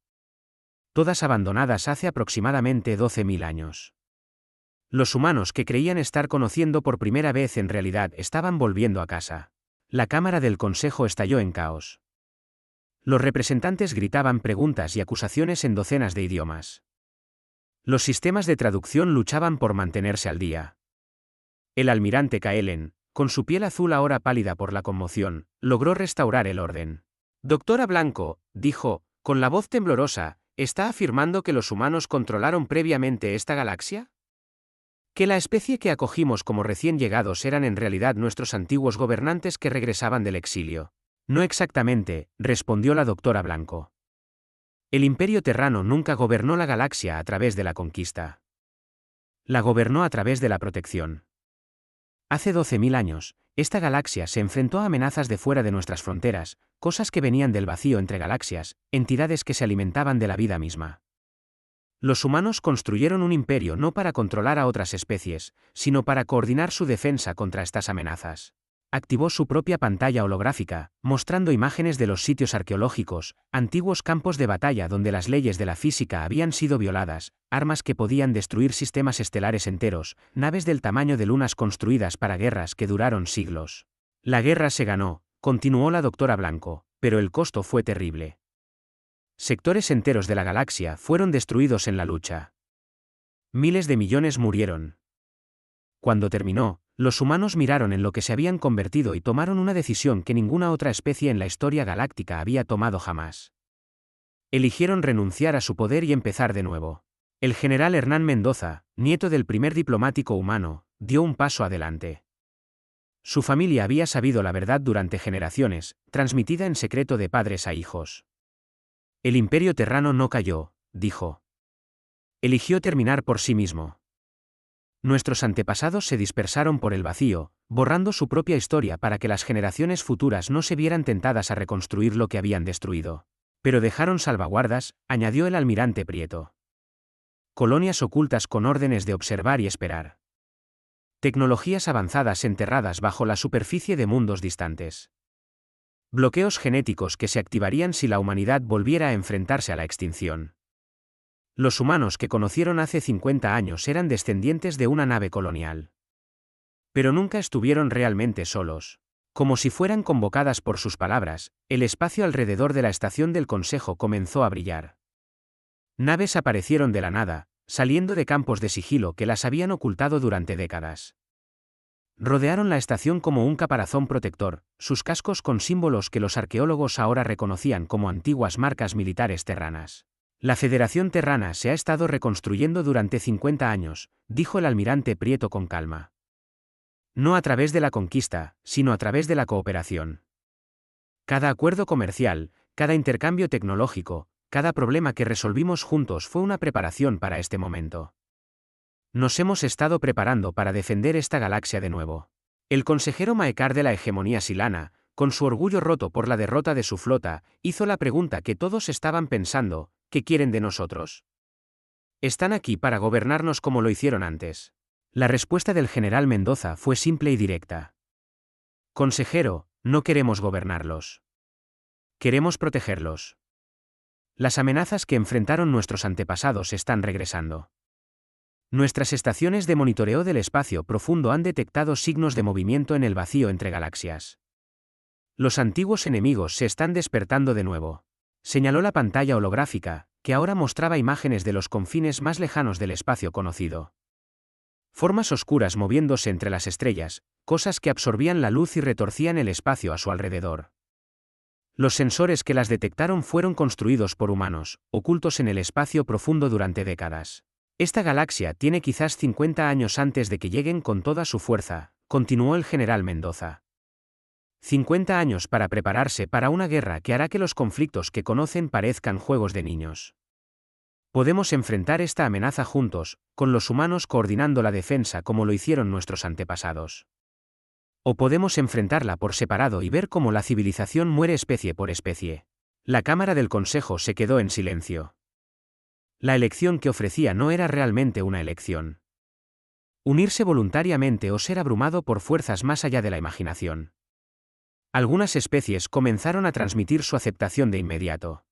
S1: Todas abandonadas hace aproximadamente 12.000 años. Los humanos que creían estar conociendo por primera vez en realidad estaban volviendo a casa. La cámara del Consejo estalló en caos. Los representantes gritaban preguntas y acusaciones en docenas de idiomas. Los sistemas de traducción luchaban por mantenerse al día. El almirante Kaelen, con su piel azul ahora pálida por la conmoción, logró restaurar el orden. Doctora Blanco, dijo, con la voz temblorosa, ¿está afirmando que los humanos controlaron previamente esta galaxia? ¿Que la especie que acogimos como recién llegados eran en realidad nuestros antiguos gobernantes que regresaban del exilio? No exactamente, respondió la doctora Blanco. El Imperio Terrano nunca gobernó la galaxia a través de la conquista. La gobernó a través de la protección. Hace 12.000 años, esta galaxia se enfrentó a amenazas de fuera de nuestras fronteras, cosas que venían del vacío entre galaxias, entidades que se alimentaban de la vida misma. Los humanos construyeron un imperio no para controlar a otras especies, sino para coordinar su defensa contra estas amenazas. Activó su propia pantalla holográfica, mostrando imágenes de los sitios arqueológicos, antiguos campos de batalla donde las leyes de la física habían sido violadas, armas que podían destruir sistemas estelares enteros, naves del tamaño de lunas construidas para guerras que duraron siglos. La guerra se ganó, continuó la doctora Blanco, pero el costo fue terrible. Sectores enteros de la galaxia fueron destruidos en la lucha. Miles de millones murieron. Cuando terminó, los humanos miraron en lo que se habían convertido y tomaron una decisión que ninguna otra especie en la historia galáctica había tomado jamás. Eligieron renunciar a su poder y empezar de nuevo. El general Hernán Mendoza, nieto del primer diplomático humano, dio un paso adelante. Su familia había sabido la verdad durante generaciones, transmitida en secreto de padres a hijos. El Imperio Terrano no cayó, dijo. Eligió terminar por sí mismo. Nuestros antepasados se dispersaron por el vacío, borrando su propia historia para que las generaciones futuras no se vieran tentadas a reconstruir lo que habían destruido. Pero dejaron salvaguardas, añadió el almirante Prieto. Colonias ocultas con órdenes de observar y esperar. Tecnologías avanzadas enterradas bajo la superficie de mundos distantes. Bloqueos genéticos que se activarían si la humanidad volviera a enfrentarse a la extinción. Los humanos que conocieron hace 50 años eran descendientes de una nave colonial. Pero nunca estuvieron realmente solos. Como si fueran convocadas por sus palabras, el espacio alrededor de la estación del Consejo comenzó a brillar. Naves aparecieron de la nada, saliendo de campos de sigilo que las habían ocultado durante décadas. Rodearon la estación como un caparazón protector, sus cascos con símbolos que los arqueólogos ahora reconocían como antiguas marcas militares terranas. La Federación Terrana se ha estado reconstruyendo durante 50 años, dijo el almirante Prieto con calma. No a través de la conquista, sino a través de la cooperación. Cada acuerdo comercial, cada intercambio tecnológico, cada problema que resolvimos juntos fue una preparación para este momento. Nos hemos estado preparando para defender esta galaxia de nuevo. El consejero Maekar de la hegemonía silana, con su orgullo roto por la derrota de su flota, hizo la pregunta que todos estaban pensando: ¿qué quieren de nosotros? Están aquí para gobernarnos como lo hicieron antes. La respuesta del general Mendoza fue simple y directa. Consejero, no queremos gobernarlos. Queremos protegerlos. Las amenazas que enfrentaron nuestros antepasados están regresando. Nuestras estaciones de monitoreo del espacio profundo han detectado signos de movimiento en el vacío entre galaxias. Los antiguos enemigos se están despertando de nuevo. Señaló la pantalla holográfica, que ahora mostraba imágenes de los confines más lejanos del espacio conocido. Formas oscuras moviéndose entre las estrellas, cosas que absorbían la luz y retorcían el espacio a su alrededor. Los sensores que las detectaron fueron construidos por humanos, ocultos en el espacio profundo durante décadas. Esta galaxia tiene quizás 50 años antes de que lleguen con toda su fuerza, continuó el general Mendoza. 50 años para prepararse para una guerra que hará que los conflictos que conocen parezcan juegos de niños. Podemos enfrentar esta amenaza juntos, con los humanos coordinando la defensa como lo hicieron nuestros antepasados. O podemos enfrentarla por separado y ver cómo la civilización muere especie por especie. La Cámara del Consejo se quedó en silencio. La elección que ofrecía no era realmente una elección. Unirse voluntariamente o ser abrumado por fuerzas más allá de la imaginación. Algunas especies comenzaron a transmitir su aceptación de inmediato.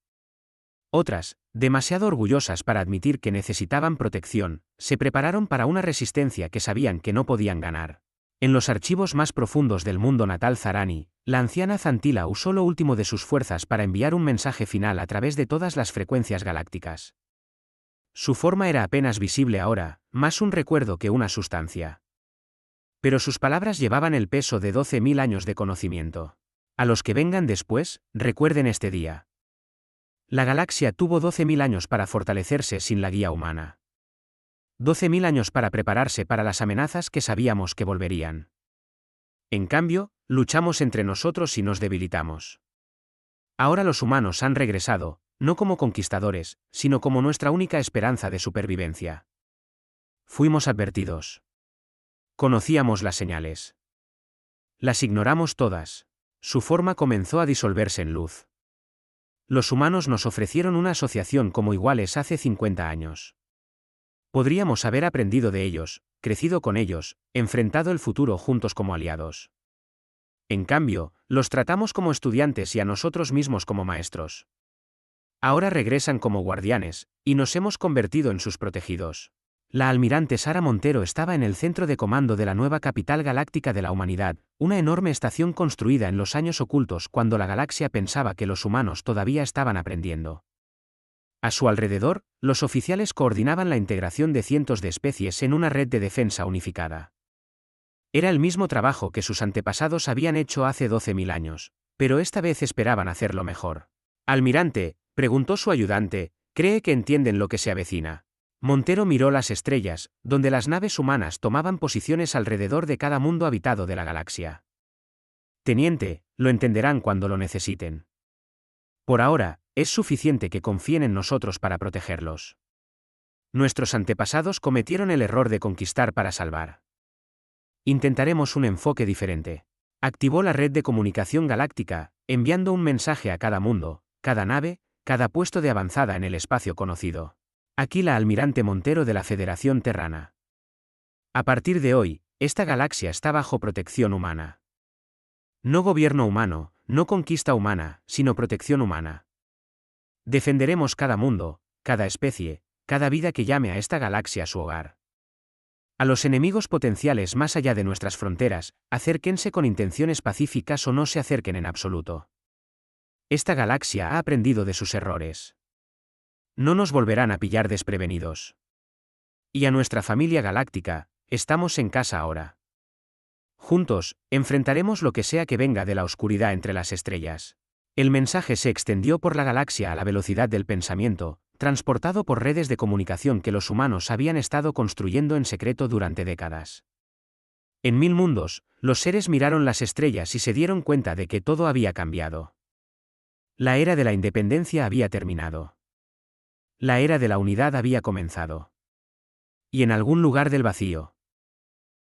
S1: Otras, demasiado orgullosas para admitir que necesitaban protección, se prepararon para una resistencia que sabían que no podían ganar. En los archivos más profundos del mundo natal Zarani, la anciana Zantila usó lo último de sus fuerzas para enviar un mensaje final a través de todas las frecuencias galácticas. Su forma era apenas visible ahora, más un recuerdo que una sustancia. Pero sus palabras llevaban el peso de 12.000 años de conocimiento. A los que vengan después, recuerden este día. La galaxia tuvo 12.000 años para fortalecerse sin la guía humana. 12.000 años para prepararse para las amenazas que sabíamos que volverían. En cambio, luchamos entre nosotros y nos debilitamos. Ahora los humanos han regresado, no como conquistadores, sino como nuestra única esperanza de supervivencia. Fuimos advertidos. Conocíamos las señales. Las ignoramos todas. Su forma comenzó a disolverse en luz. Los humanos nos ofrecieron una asociación como iguales hace 50 años. Podríamos haber aprendido de ellos, crecido con ellos, enfrentado el futuro juntos como aliados. En cambio, los tratamos como estudiantes y a nosotros mismos como maestros. Ahora regresan como guardianes, y nos hemos convertido en sus protegidos. La almirante Sara Montero estaba en el centro de comando de la nueva capital galáctica de la humanidad, una enorme estación construida en los años ocultos cuando la galaxia pensaba que los humanos todavía estaban aprendiendo. A su alrededor, los oficiales coordinaban la integración de cientos de especies en una red de defensa unificada. Era el mismo trabajo que sus antepasados habían hecho hace 12.000 años, pero esta vez esperaban hacerlo mejor. Almirante, preguntó su ayudante, ¿cree que entienden lo que se avecina? Montero miró las estrellas, donde las naves humanas tomaban posiciones alrededor de cada mundo habitado de la galaxia. Teniente, lo entenderán cuando lo necesiten. Por ahora, es suficiente que confíen en nosotros para protegerlos. Nuestros antepasados cometieron el error de conquistar para salvar. Intentaremos un enfoque diferente. Activó la red de comunicación galáctica, enviando un mensaje a cada mundo, cada nave, cada puesto de avanzada en el espacio conocido. Aquí la almirante Montero de la Federación Terrana. A partir de hoy, esta galaxia está bajo protección humana. No gobierno humano, no conquista humana, sino protección humana. Defenderemos cada mundo, cada especie, cada vida que llame a esta galaxia su hogar. A los enemigos potenciales más allá de nuestras fronteras, acérquense con intenciones pacíficas o no se acerquen en absoluto. Esta galaxia ha aprendido de sus errores. No nos volverán a pillar desprevenidos. Y a nuestra familia galáctica, estamos en casa ahora. Juntos, enfrentaremos lo que sea que venga de la oscuridad entre las estrellas. El mensaje se extendió por la galaxia a la velocidad del pensamiento, transportado por redes de comunicación que los humanos habían estado construyendo en secreto durante décadas. En 1000 mundos, los seres miraron las estrellas y se dieron cuenta de que todo había cambiado. La era de la independencia había terminado. La era de la unidad había comenzado. Y en algún lugar del vacío,